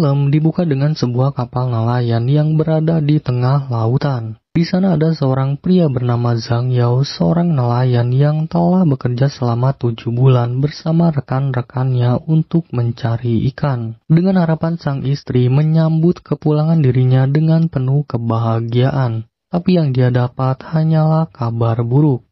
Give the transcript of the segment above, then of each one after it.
film dibuka dengan sebuah kapal nelayan yang berada di tengah lautan. Di sana ada seorang pria bernama Zhang Yao, seorang nelayan yang telah bekerja selama 7 bulan bersama rekan-rekannya untuk mencari ikan. Dengan harapan sang istri menyambut kepulangan dirinya dengan penuh kebahagiaan. Tapi yang dia dapat hanyalah kabar buruk.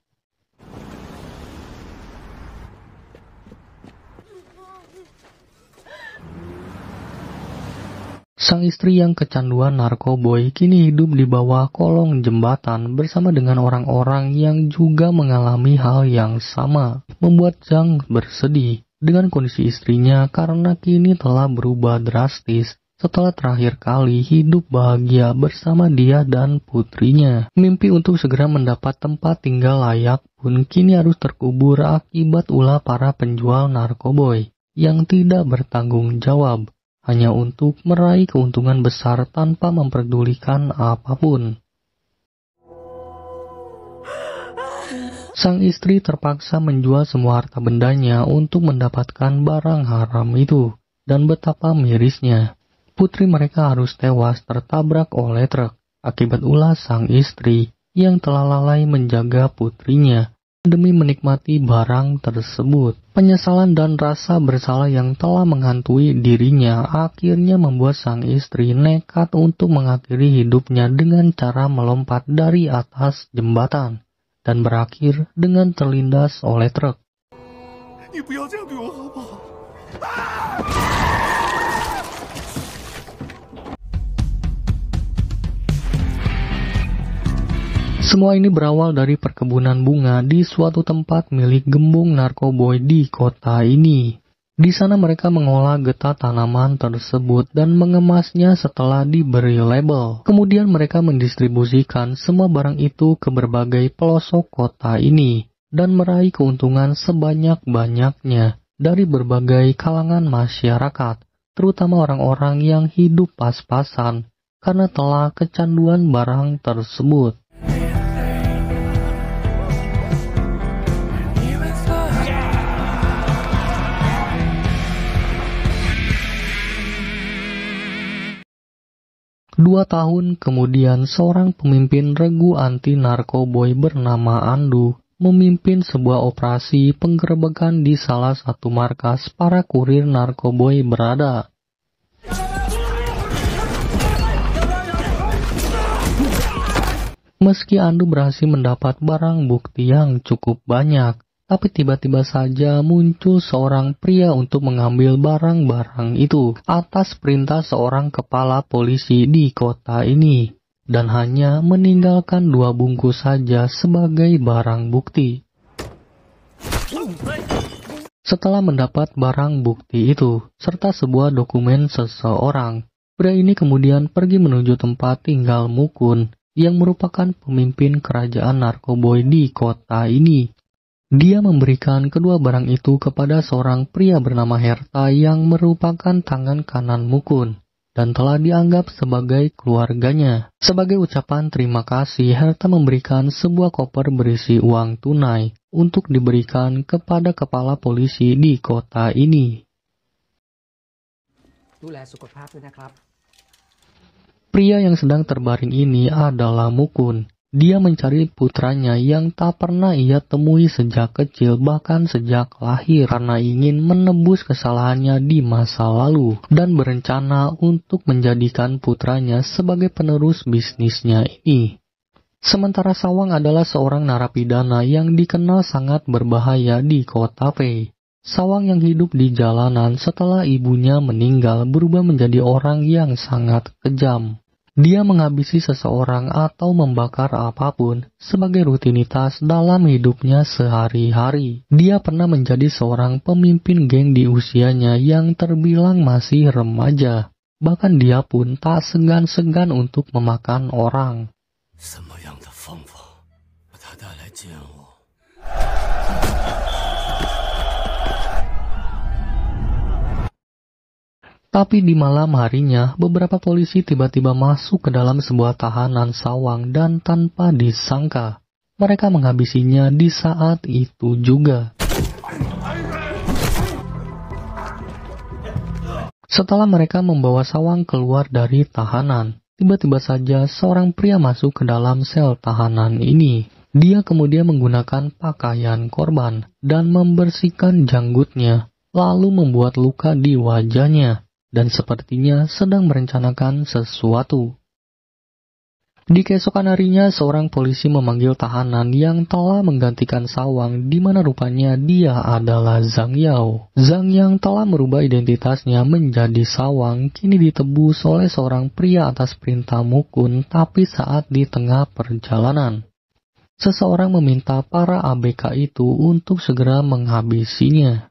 Sang istri yang kecanduan narkoboy kini hidup di bawah kolong jembatan bersama dengan orang-orang yang juga mengalami hal yang sama. Membuat Zhang bersedih dengan kondisi istrinya karena kini telah berubah drastis setelah terakhir kali hidup bahagia bersama dia dan putrinya. Mimpi untuk segera mendapat tempat tinggal layak pun kini harus terkubur akibat ulah para penjual narkoboy yang tidak bertanggung jawab. Hanya untuk meraih keuntungan besar tanpa memperdulikan apapun. Sang istri terpaksa menjual semua harta bendanya untuk mendapatkan barang haram itu, dan betapa mirisnya. Putri mereka harus tewas tertabrak oleh truk akibat ulah sang istri yang telah lalai menjaga putrinya demi menikmati barang tersebut. Penyesalan dan rasa bersalah yang telah menghantui dirinya akhirnya membuat sang istri nekat untuk mengakhiri hidupnya dengan cara melompat dari atas jembatan dan berakhir dengan terlindas oleh truk. Semua ini berawal dari perkebunan bunga di suatu tempat milik gembong narkoboy di kota ini. Di sana mereka mengolah getah tanaman tersebut dan mengemasnya setelah diberi label. Kemudian mereka mendistribusikan semua barang itu ke berbagai pelosok kota ini dan meraih keuntungan sebanyak-banyaknya dari berbagai kalangan masyarakat, terutama orang-orang yang hidup pas-pasan karena telah kecanduan barang tersebut. Dua tahun kemudian, seorang pemimpin regu anti-narkoboy bernama Andu memimpin sebuah operasi penggerebekan di salah satu markas para kurir narkoboy berada. Meski Andu berhasil mendapat barang bukti yang cukup banyak, tapi tiba-tiba saja muncul seorang pria untuk mengambil barang-barang itu atas perintah seorang kepala polisi di kota ini, dan hanya meninggalkan 2 bungkus saja sebagai barang bukti. Setelah mendapat barang bukti itu, serta sebuah dokumen seseorang, pria ini kemudian pergi menuju tempat tinggal Mukun, yang merupakan pemimpin kerajaan narkoboy di kota ini. Dia memberikan kedua barang itu kepada seorang pria bernama Herta yang merupakan tangan kanan Mukun dan telah dianggap sebagai keluarganya. Sebagai ucapan terima kasih, Herta memberikan sebuah koper berisi uang tunai untuk diberikan kepada kepala polisi di kota ini. Pria yang sedang terbaring ini adalah Mukun. Dia mencari putranya yang tak pernah ia temui sejak kecil, bahkan sejak lahir, karena ingin menebus kesalahannya di masa lalu dan berencana untuk menjadikan putranya sebagai penerus bisnisnya ini. Sementara Sawang adalah seorang narapidana yang dikenal sangat berbahaya di kota Fei. Sawang yang hidup di jalanan setelah ibunya meninggal berubah menjadi orang yang sangat kejam. Dia menghabisi seseorang atau membakar apapun sebagai rutinitas dalam hidupnya sehari-hari. Dia pernah menjadi seorang pemimpin geng di usianya yang terbilang masih remaja. Bahkan dia pun tak segan-segan untuk memakan orang. Tapi di malam harinya, beberapa polisi tiba-tiba masuk ke dalam sebuah tahanan Sawang dan tanpa disangka, mereka menghabisinya di saat itu juga. Setelah mereka membawa Sawang keluar dari tahanan, tiba-tiba saja seorang pria masuk ke dalam sel tahanan ini. Dia kemudian menggunakan pakaian korban dan membersihkan janggutnya, lalu membuat luka di wajahnya, dan sepertinya sedang merencanakan sesuatu. Di keesokan harinya, seorang polisi memanggil tahanan yang telah menggantikan Sawang, di mana rupanya dia adalah Zhang Yao. Zhang yang telah merubah identitasnya menjadi Sawang, kini ditebus oleh seorang pria atas perintah Mukun, tapi saat di tengah perjalanan, seseorang meminta para ABK itu untuk segera menghabisinya.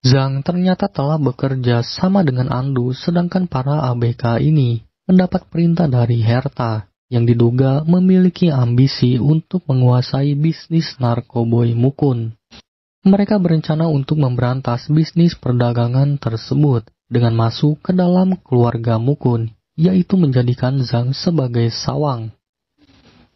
Zhang ternyata telah bekerja sama dengan Andu, sedangkan para ABK ini mendapat perintah dari Herta yang diduga memiliki ambisi untuk menguasai bisnis narkoboy Mukun. Mereka berencana untuk memberantas bisnis perdagangan tersebut dengan masuk ke dalam keluarga Mukun, yaitu menjadikan Zhang sebagai Sawang.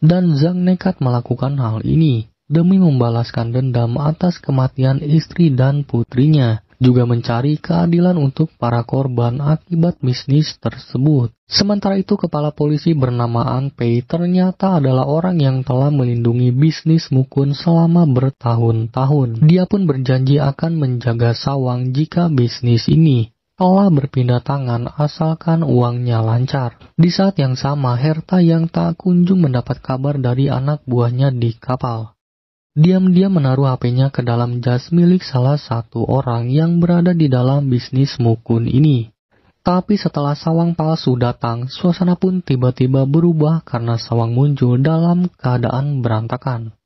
Dan Zhang nekat melakukan hal ini demi membalaskan dendam atas kematian istri dan putrinya, juga mencari keadilan untuk para korban akibat bisnis tersebut. Sementara itu, kepala polisi bernama An Pei ternyata adalah orang yang telah melindungi bisnis Mukun selama bertahun-tahun. Dia pun berjanji akan menjaga Sawang jika bisnis ini telah berpindah tangan asalkan uangnya lancar. Di saat yang sama, Herta yang tak kunjung mendapat kabar dari anak buahnya di kapal, diam-diam menaruh HP-nya ke dalam jas milik salah satu orang yang berada di dalam bisnis Mukun ini. Tapi setelah Sawang palsu datang, suasana pun tiba-tiba berubah karena Sawang muncul dalam keadaan berantakan.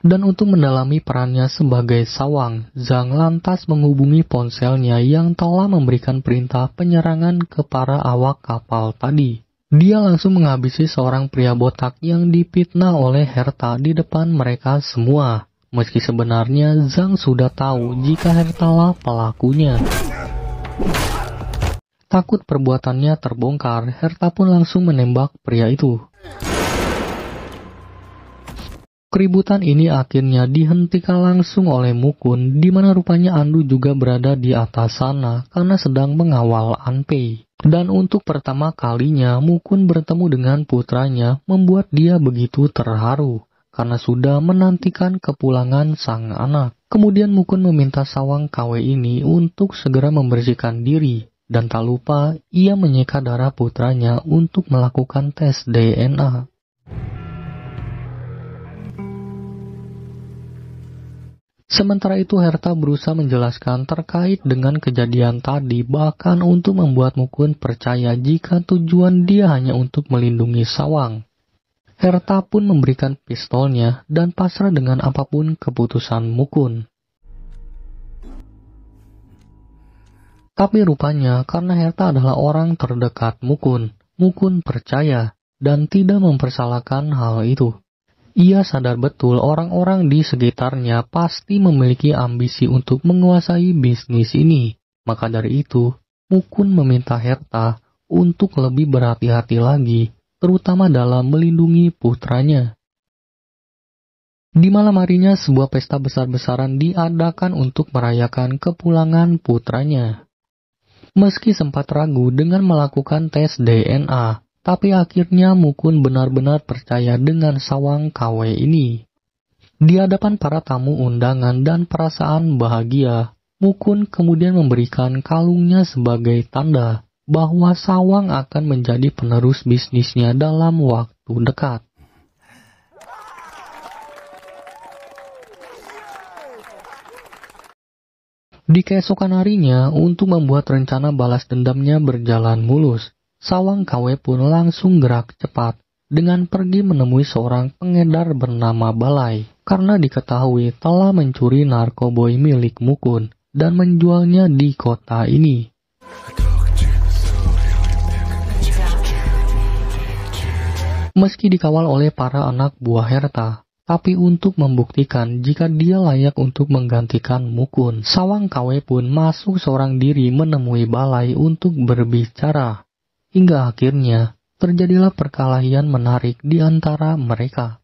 Dan untuk mendalami perannya sebagai Sawang, Zhang lantas menghubungi ponselnya yang telah memberikan perintah penyerangan ke para awak kapal tadi. Dia langsung menghabisi seorang pria botak yang difitnah oleh Herta di depan mereka semua, meski sebenarnya Zhang sudah tahu jika Herta lah pelakunya. Takut perbuatannya terbongkar, Herta pun langsung menembak pria itu. Keributan ini akhirnya dihentikan langsung oleh Mukun, di mana rupanya Andu juga berada di atas sana karena sedang mengawal An Pei. Dan untuk pertama kalinya Mukun bertemu dengan putranya, membuat dia begitu terharu karena sudah menantikan kepulangan sang anak. Kemudian Mukun meminta Sawang KW ini untuk segera membersihkan diri, dan tak lupa ia menyeka darah putranya untuk melakukan tes DNA. Sementara itu, Herta berusaha menjelaskan terkait dengan kejadian tadi, bahkan untuk membuat Mukun percaya jika tujuan dia hanya untuk melindungi Sawang. Herta pun memberikan pistolnya dan pasrah dengan apapun keputusan Mukun. Tapi rupanya karena Herta adalah orang terdekat Mukun, Mukun percaya dan tidak mempersalahkan hal itu. Ia sadar betul orang-orang di sekitarnya pasti memiliki ambisi untuk menguasai bisnis ini. Maka dari itu, Mukun meminta Herta untuk lebih berhati-hati lagi, terutama dalam melindungi putranya. Di malam harinya, sebuah pesta besar-besaran diadakan untuk merayakan kepulangan putranya. Meski sempat ragu dengan melakukan tes DNA, tapi akhirnya Mukun benar-benar percaya dengan Sawang KW ini. Di hadapan para tamu undangan dan perasaan bahagia, Mukun kemudian memberikan kalungnya sebagai tanda bahwa Sawang akan menjadi penerus bisnisnya dalam waktu dekat. Di keesokan harinya, untuk membuat rencana balas dendamnya berjalan mulus, Sawang KW pun langsung gerak cepat dengan pergi menemui seorang pengedar bernama Balai, karena diketahui telah mencuri narkoboy milik Mukun dan menjualnya di kota ini. Meski dikawal oleh para anak buah Herta, tapi untuk membuktikan jika dia layak untuk menggantikan Mukun. Sawang KW pun masuk seorang diri menemui Balai untuk berbicara. Hingga akhirnya terjadilah perkelahian menarik di antara mereka.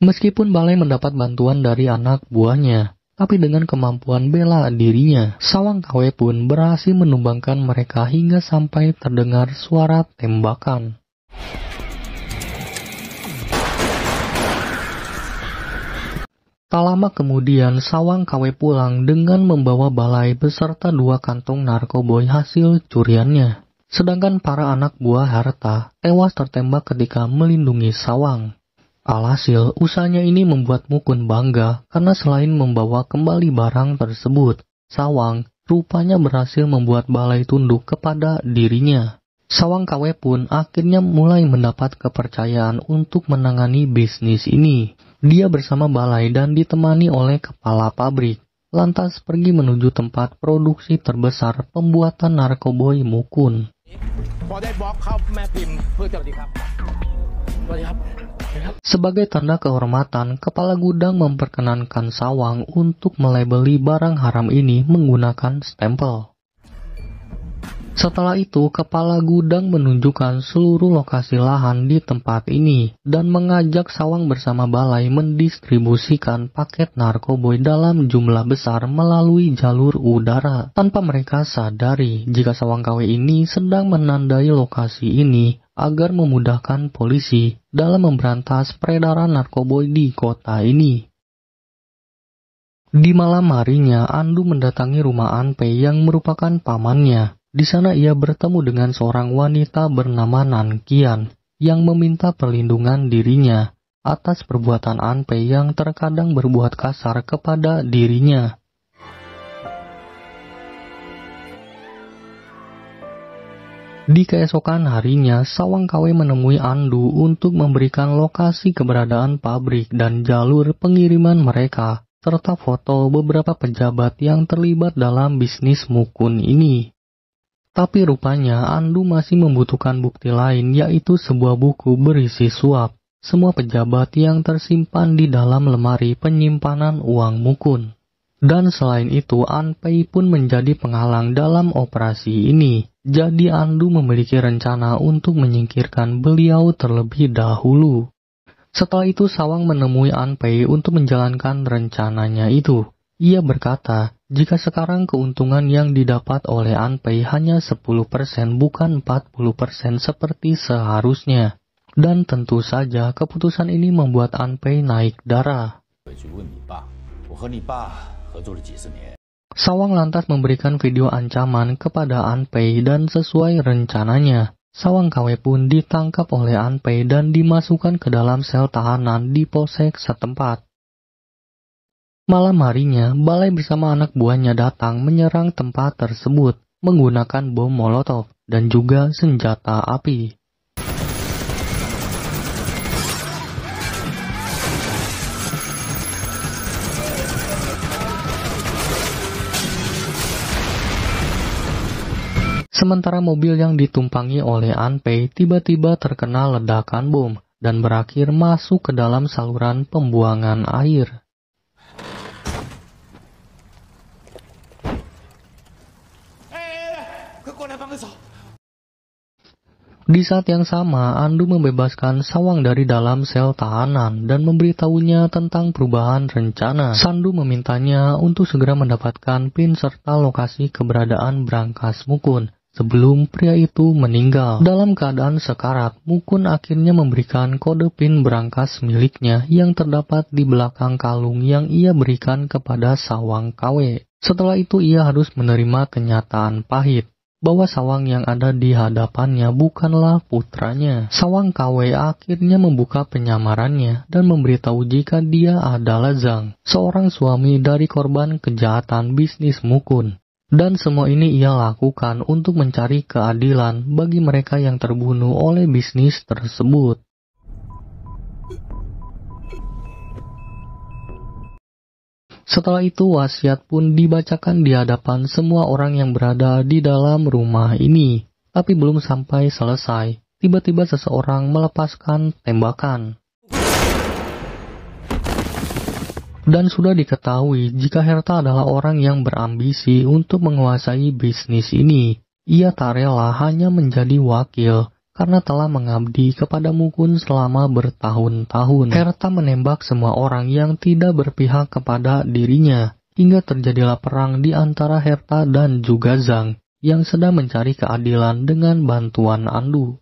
Meskipun Balai mendapat bantuan dari anak buahnya, tapi dengan kemampuan bela dirinya, Sawang KW pun berhasil menumbangkan mereka hingga sampai terdengar suara tembakan. Tak lama kemudian, Sawang KW pulang dengan membawa Balai beserta 2 kantong narkoboy hasil curiannya. Sedangkan para anak buah Harta tewas tertembak ketika melindungi Sawang. Alhasil, usahanya ini membuat Mukun bangga karena selain membawa kembali barang tersebut, Sawang rupanya berhasil membuat Balai tunduk kepada dirinya. Sawang KW pun akhirnya mulai mendapat kepercayaan untuk menangani bisnis ini. Dia bersama Balai dan ditemani oleh kepala pabrik, lantas pergi menuju tempat produksi terbesar pembuatan narkoboy Mukun. Sebagai tanda kehormatan, kepala gudang memperkenankan Sawang untuk melabeli barang haram ini menggunakan stempel. Setelah itu, kepala gudang menunjukkan seluruh lokasi lahan di tempat ini dan mengajak Sawang bersama Balai mendistribusikan paket narkoboy dalam jumlah besar melalui jalur udara tanpa mereka sadari jika Sawang KW ini sedang menandai lokasi ini agar memudahkan polisi dalam memberantas peredaran narkoboy di kota ini. Di malam harinya, Andu mendatangi rumah Anpei yang merupakan pamannya. Di sana ia bertemu dengan seorang wanita bernama Nankian yang meminta perlindungan dirinya atas perbuatan Anpei yang terkadang berbuat kasar kepada dirinya. Di keesokan harinya, Sawang KW menemui Andu untuk memberikan lokasi keberadaan pabrik dan jalur pengiriman mereka, serta foto beberapa pejabat yang terlibat dalam bisnis Mukun ini. Tapi rupanya Andu masih membutuhkan bukti lain, yaitu sebuah buku berisi suap semua pejabat yang tersimpan di dalam lemari penyimpanan uang Mukun. Dan selain itu, Anpei pun menjadi penghalang dalam operasi ini. Jadi Andu memiliki rencana untuk menyingkirkan beliau terlebih dahulu. Setelah itu Sawang menemui Anpei untuk menjalankan rencananya itu. Ia berkata, jika sekarang keuntungan yang didapat oleh Anpei hanya 10% bukan 40% seperti seharusnya. Dan tentu saja keputusan ini membuat Anpei naik darah. Sawang lantas memberikan video ancaman kepada Anpei dan sesuai rencananya, Sawang KW pun ditangkap oleh Anpei dan dimasukkan ke dalam sel tahanan di polsek setempat. Malam harinya, Balai bersama anak buahnya datang menyerang tempat tersebut menggunakan bom molotov dan juga senjata api. Sementara mobil yang ditumpangi oleh Anpei tiba-tiba terkena ledakan bom dan berakhir masuk ke dalam saluran pembuangan air. Di saat yang sama, Andu membebaskan Sawang dari dalam sel tahanan dan memberitahunya tentang perubahan rencana. Sandu memintanya untuk segera mendapatkan PIN serta lokasi keberadaan brankas Mukun sebelum pria itu meninggal. Dalam keadaan sekarat, Mukun akhirnya memberikan kode PIN brankas miliknya yang terdapat di belakang kalung yang ia berikan kepada Sawang KW. Setelah itu ia harus menerima kenyataan pahit bahwa Sawang yang ada di hadapannya bukanlah putranya. Sawang KW akhirnya membuka penyamarannya dan memberitahu jika dia adalah Zhang, seorang suami dari korban kejahatan bisnis Mukun. Dan semua ini ia lakukan untuk mencari keadilan bagi mereka yang terbunuh oleh bisnis tersebut. Setelah itu wasiat pun dibacakan di hadapan semua orang yang berada di dalam rumah ini. Tapi belum sampai selesai, tiba-tiba seseorang melepaskan tembakan. Dan sudah diketahui jika Herta adalah orang yang berambisi untuk menguasai bisnis ini. Ia tak rela hanya menjadi wakil karena telah mengabdi kepada Mukun selama bertahun-tahun. Herta menembak semua orang yang tidak berpihak kepada dirinya, hingga terjadilah perang di antara Herta dan juga Zhang yang sedang mencari keadilan dengan bantuan Andu.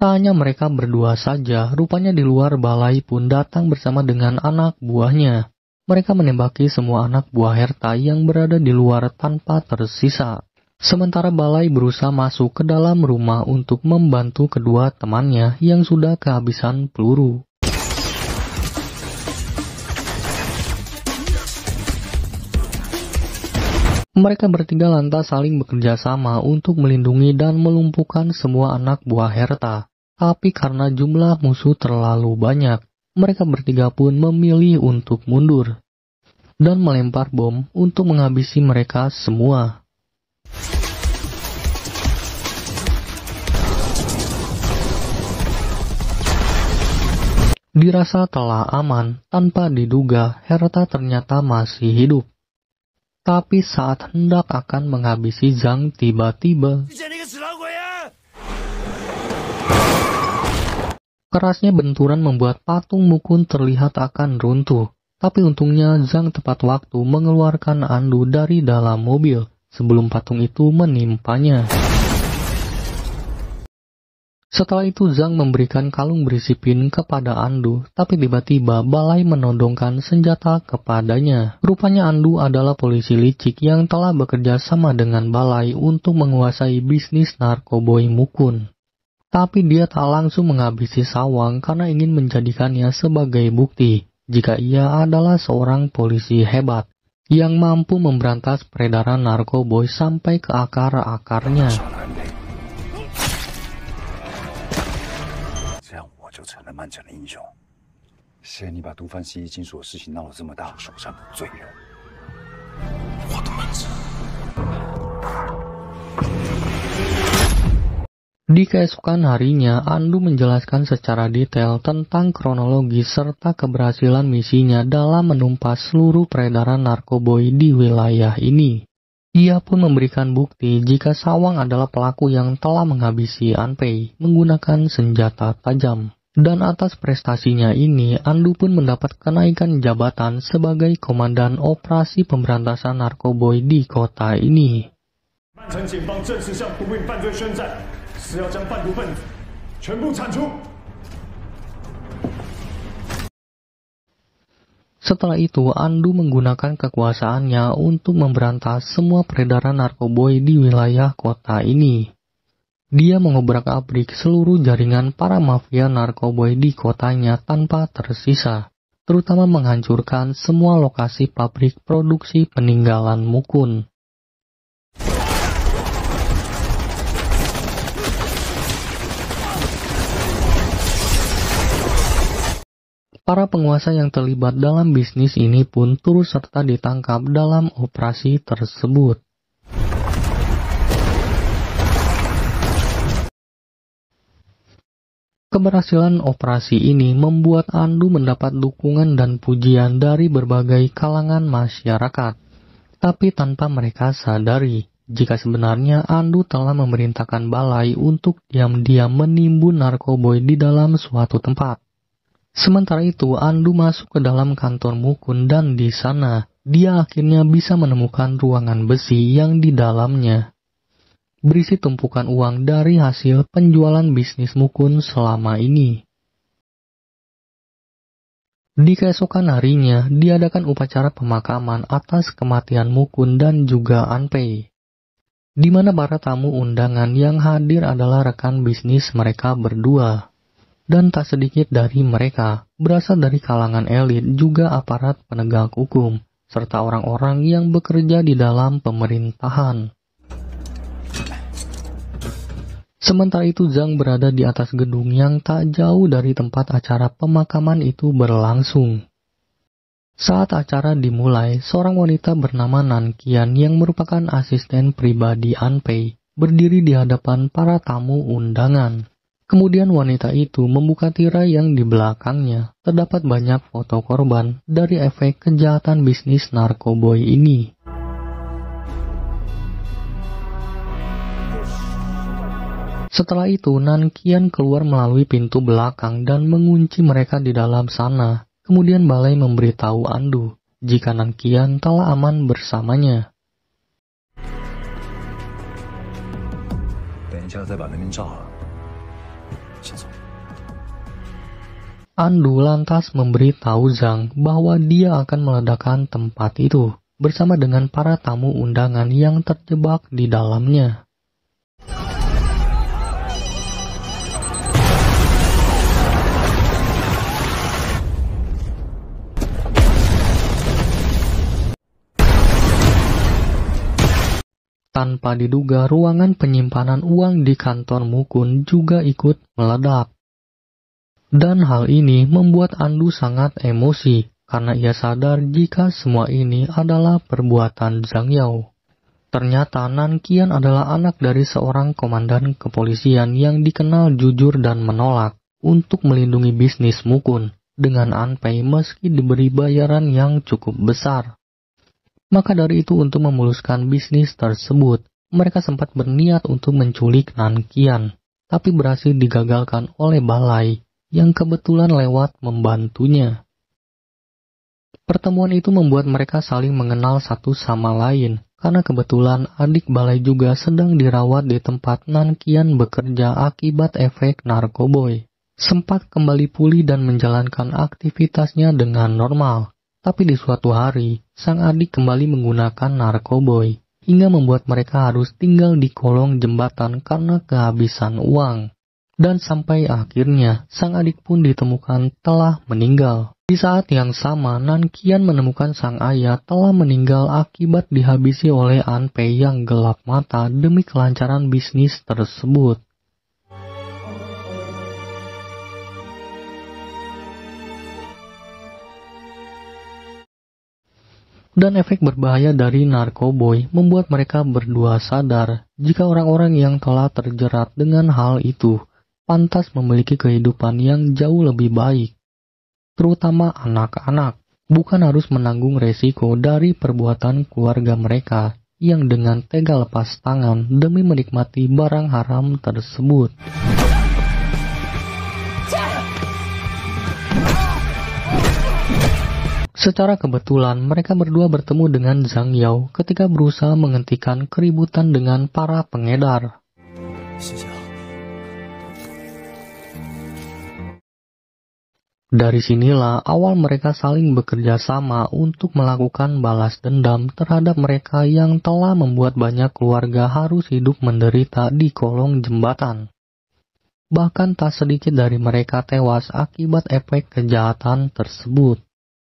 Tak hanya mereka berdua saja, rupanya di luar balai pun datang bersama dengan anak buahnya. Mereka menembaki semua anak buah Herta yang berada di luar tanpa tersisa. Sementara balai berusaha masuk ke dalam rumah untuk membantu kedua temannya yang sudah kehabisan peluru. Mereka bertiga lantas saling bekerja sama untuk melindungi dan melumpuhkan semua anak buah Herta. Tapi karena jumlah musuh terlalu banyak, mereka bertiga pun memilih untuk mundur dan melempar bom untuk menghabisi mereka semua. Dirasa telah aman, tanpa diduga Herta ternyata masih hidup. Tapi saat hendak akan menghabisi Zhang, tiba-tiba kerasnya benturan membuat patung Mukun terlihat akan runtuh. Tapi untungnya Zhang tepat waktu mengeluarkan Andu dari dalam mobil sebelum patung itu menimpanya. Setelah itu Zhang memberikan kalung berisi pin kepada Andu, tapi tiba-tiba balai menodongkan senjata kepadanya. Rupanya Andu adalah polisi licik yang telah bekerja sama dengan balai untuk menguasai bisnis narkoboy Mukun. Tapi dia tak langsung menghabisi Sawang karena ingin menjadikannya sebagai bukti jika ia adalah seorang polisi hebat yang mampu memberantas peredaran narkoboy sampai ke akar-akarnya. Di keesokan harinya, Andu menjelaskan secara detail tentang kronologi serta keberhasilan misinya dalam menumpas seluruh peredaran narkoboy di wilayah ini. Ia pun memberikan bukti jika Sawang adalah pelaku yang telah menghabisi Anpei menggunakan senjata tajam. Dan atas prestasinya ini, Andu pun mendapat kenaikan jabatan sebagai komandan operasi pemberantasan narkoboy di kota ini. Setelah itu, Andu menggunakan kekuasaannya untuk memberantas semua peredaran narkoboy di wilayah kota ini. Dia mengobrak-abrik seluruh jaringan para mafia narkoboy di kotanya tanpa tersisa, terutama menghancurkan semua lokasi pabrik produksi peninggalan Mukun. Para penguasa yang terlibat dalam bisnis ini pun turut serta ditangkap dalam operasi tersebut. Keberhasilan operasi ini membuat Andu mendapat dukungan dan pujian dari berbagai kalangan masyarakat. Tapi tanpa mereka sadari, jika sebenarnya Andu telah memerintahkan balai untuk diam-diam menimbun narkoboy di dalam suatu tempat. Sementara itu, Andu masuk ke dalam kantor Mukun dan di sana, dia akhirnya bisa menemukan ruangan besi yang di dalamnya berisi tumpukan uang dari hasil penjualan bisnis Mukun selama ini. Di keesokan harinya, diadakan upacara pemakaman atas kematian Mukun dan juga Anpei, di mana para tamu undangan yang hadir adalah rekan bisnis mereka berdua. Dan tak sedikit dari mereka berasal dari kalangan elit, juga aparat penegak hukum, serta orang-orang yang bekerja di dalam pemerintahan. Sementara itu Zhang berada di atas gedung yang tak jauh dari tempat acara pemakaman itu berlangsung. Saat acara dimulai, seorang wanita bernama Nanqian yang merupakan asisten pribadi Anpei berdiri di hadapan para tamu undangan. Kemudian wanita itu membuka tirai yang di belakangnya. Terdapat banyak foto korban dari efek kejahatan bisnis narkoboy ini. Setelah itu, Nanqian keluar melalui pintu belakang dan mengunci mereka di dalam sana. Kemudian Balai memberitahu Andu jika Nanqian telah aman bersamanya. Andu lantas memberitahu Zhang bahwa dia akan meledakkan tempat itu bersama dengan para tamu undangan yang terjebak di dalamnya. Tanpa diduga, ruangan penyimpanan uang di kantor Mukun juga ikut meledak. Dan hal ini membuat Andu sangat emosi, karena ia sadar jika semua ini adalah perbuatan Zhang Yao. Ternyata Nanqian adalah anak dari seorang komandan kepolisian yang dikenal jujur dan menolak untuk melindungi bisnis Mukun dengan Anpei meski diberi bayaran yang cukup besar. Maka dari itu, untuk memuluskan bisnis tersebut, mereka sempat berniat untuk menculik Nanqian, tapi berhasil digagalkan oleh Balai yang kebetulan lewat membantunya. Pertemuan itu membuat mereka saling mengenal satu sama lain, karena kebetulan adik Balai juga sedang dirawat di tempat Nanqian bekerja akibat efek narkoboy. Sempat kembali pulih dan menjalankan aktivitasnya dengan normal. Tapi di suatu hari, sang adik kembali menggunakan narkoboy, hingga membuat mereka harus tinggal di kolong jembatan karena kehabisan uang. Dan sampai akhirnya, sang adik pun ditemukan telah meninggal. Di saat yang sama, Nanqian menemukan sang ayah telah meninggal akibat dihabisi oleh Anpei yang gelap mata demi kelancaran bisnis tersebut. Dan efek berbahaya dari narkoboy membuat mereka berdua sadar jika orang-orang yang telah terjerat dengan hal itu pantas memiliki kehidupan yang jauh lebih baik. Terutama anak-anak, bukan harus menanggung resiko dari perbuatan keluarga mereka yang dengan tega lepas tangan demi menikmati barang haram tersebut. Secara kebetulan, mereka berdua bertemu dengan Zhang Yao ketika berusaha menghentikan keributan dengan para pengedar. Dari sinilah awal mereka saling bekerja sama untuk melakukan balas dendam terhadap mereka yang telah membuat banyak keluarga harus hidup menderita di kolong jembatan. Bahkan tak sedikit dari mereka tewas akibat efek kejahatan tersebut.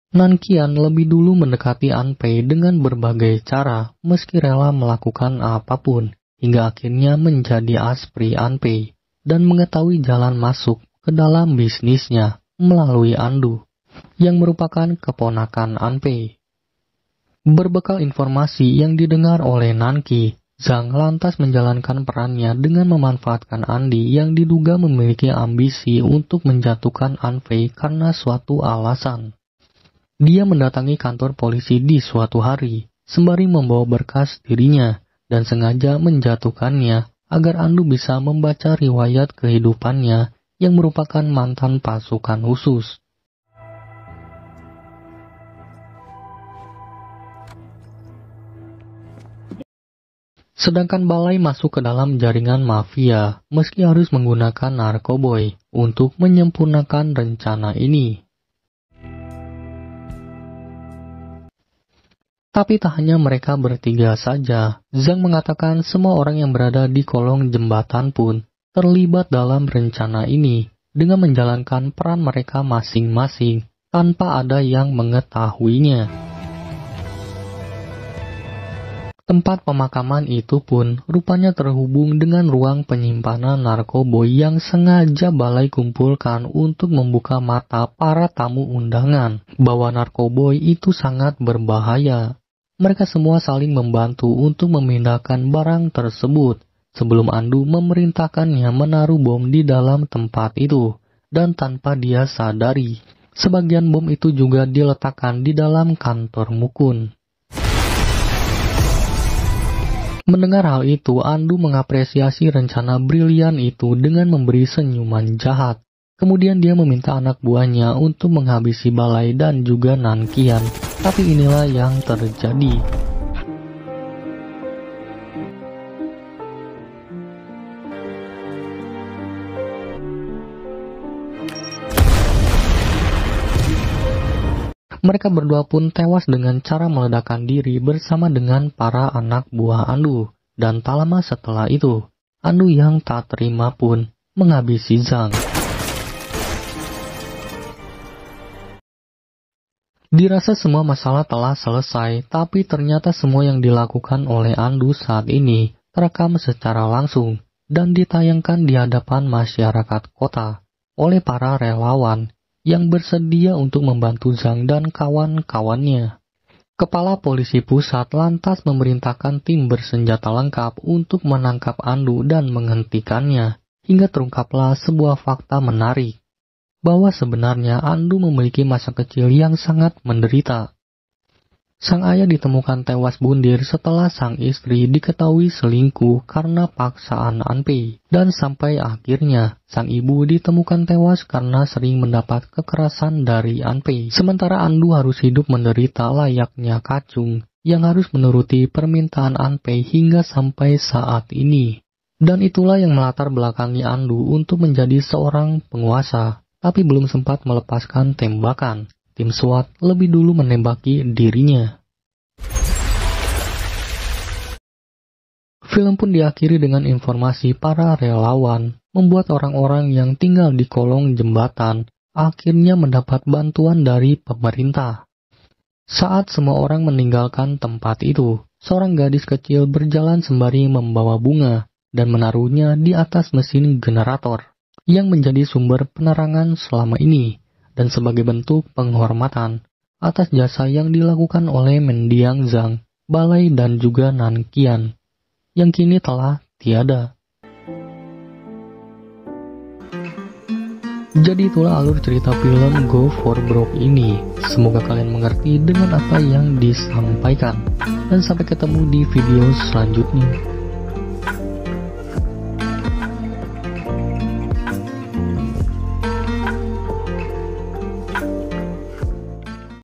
Nanqian lebih dulu mendekati Anpei dengan berbagai cara, meski rela melakukan apapun, hingga akhirnya menjadi aspri Anpei dan mengetahui jalan masuk ke dalam bisnisnya melalui Andu, yang merupakan keponakan Anpei. Berbekal informasi yang didengar oleh Nanqi, Zhang lantas menjalankan perannya dengan memanfaatkan Andi yang diduga memiliki ambisi untuk menjatuhkan Anpei karena suatu alasan. Dia mendatangi kantor polisi di suatu hari, sembari membawa berkas dirinya, dan sengaja menjatuhkannya agar Andu bisa membaca riwayat kehidupannya yang merupakan mantan pasukan khusus. Sedangkan Balai masuk ke dalam jaringan mafia, meski harus menggunakan narkoboy untuk menyempurnakan rencana ini. Tapi tak hanya mereka bertiga saja, Zhang mengatakan semua orang yang berada di kolong jembatan pun terlibat dalam rencana ini dengan menjalankan peran mereka masing-masing tanpa ada yang mengetahuinya. Tempat pemakaman itu pun rupanya terhubung dengan ruang penyimpanan narkoboy yang sengaja Balai kumpulkan untuk membuka mata para tamu undangan bahwa narkoboy itu sangat berbahaya. Mereka semua saling membantu untuk memindahkan barang tersebut sebelum Andu memerintahkannya menaruh bom di dalam tempat itu, dan tanpa dia sadari, sebagian bom itu juga diletakkan di dalam kantor Mukun. Mendengar hal itu, Andu mengapresiasi rencana brilian itu dengan memberi senyuman jahat. Kemudian dia meminta anak buahnya untuk menghabisi Balai dan juga Nankian. Tapi inilah yang terjadi. Mereka berdua pun tewas dengan cara meledakkan diri bersama dengan para anak buah Andu. Dan tak lama setelah itu, Andu yang tak terima pun menghabisi Zhang. Dirasa semua masalah telah selesai, tapi ternyata semua yang dilakukan oleh Andu saat ini terekam secara langsung dan ditayangkan di hadapan masyarakat kota oleh para relawan yang bersedia untuk membantu Zhang dan kawan-kawannya. Kepala polisi pusat lantas memerintahkan tim bersenjata lengkap untuk menangkap Andu dan menghentikannya, hingga terungkaplah sebuah fakta menarik, bahwa sebenarnya Andu memiliki masa kecil yang sangat menderita. Sang ayah ditemukan tewas bundir setelah sang istri diketahui selingkuh karena paksaan Anpei, dan sampai akhirnya sang ibu ditemukan tewas karena sering mendapat kekerasan dari Anpei. Sementara Andu harus hidup menderita layaknya kacung yang harus menuruti permintaan Anpei hingga sampai saat ini. Dan itulah yang melatar belakangi Andu untuk menjadi seorang penguasa, tapi belum sempat melepaskan tembakan. Tim SWAT lebih dulu menembaki dirinya. Film pun diakhiri dengan informasi para relawan membuat orang-orang yang tinggal di kolong jembatan akhirnya mendapat bantuan dari pemerintah. Saat semua orang meninggalkan tempat itu, seorang gadis kecil berjalan sembari membawa bunga dan menaruhnya di atas mesin generator yang menjadi sumber penerangan selama ini, dan sebagai bentuk penghormatan atas jasa yang dilakukan oleh mendiang Zhang, Balai dan juga Nankian, yang kini telah tiada. Jadi itulah alur cerita film Go for Broke ini. Semoga kalian mengerti dengan apa yang disampaikan. Dan sampai ketemu di video selanjutnya.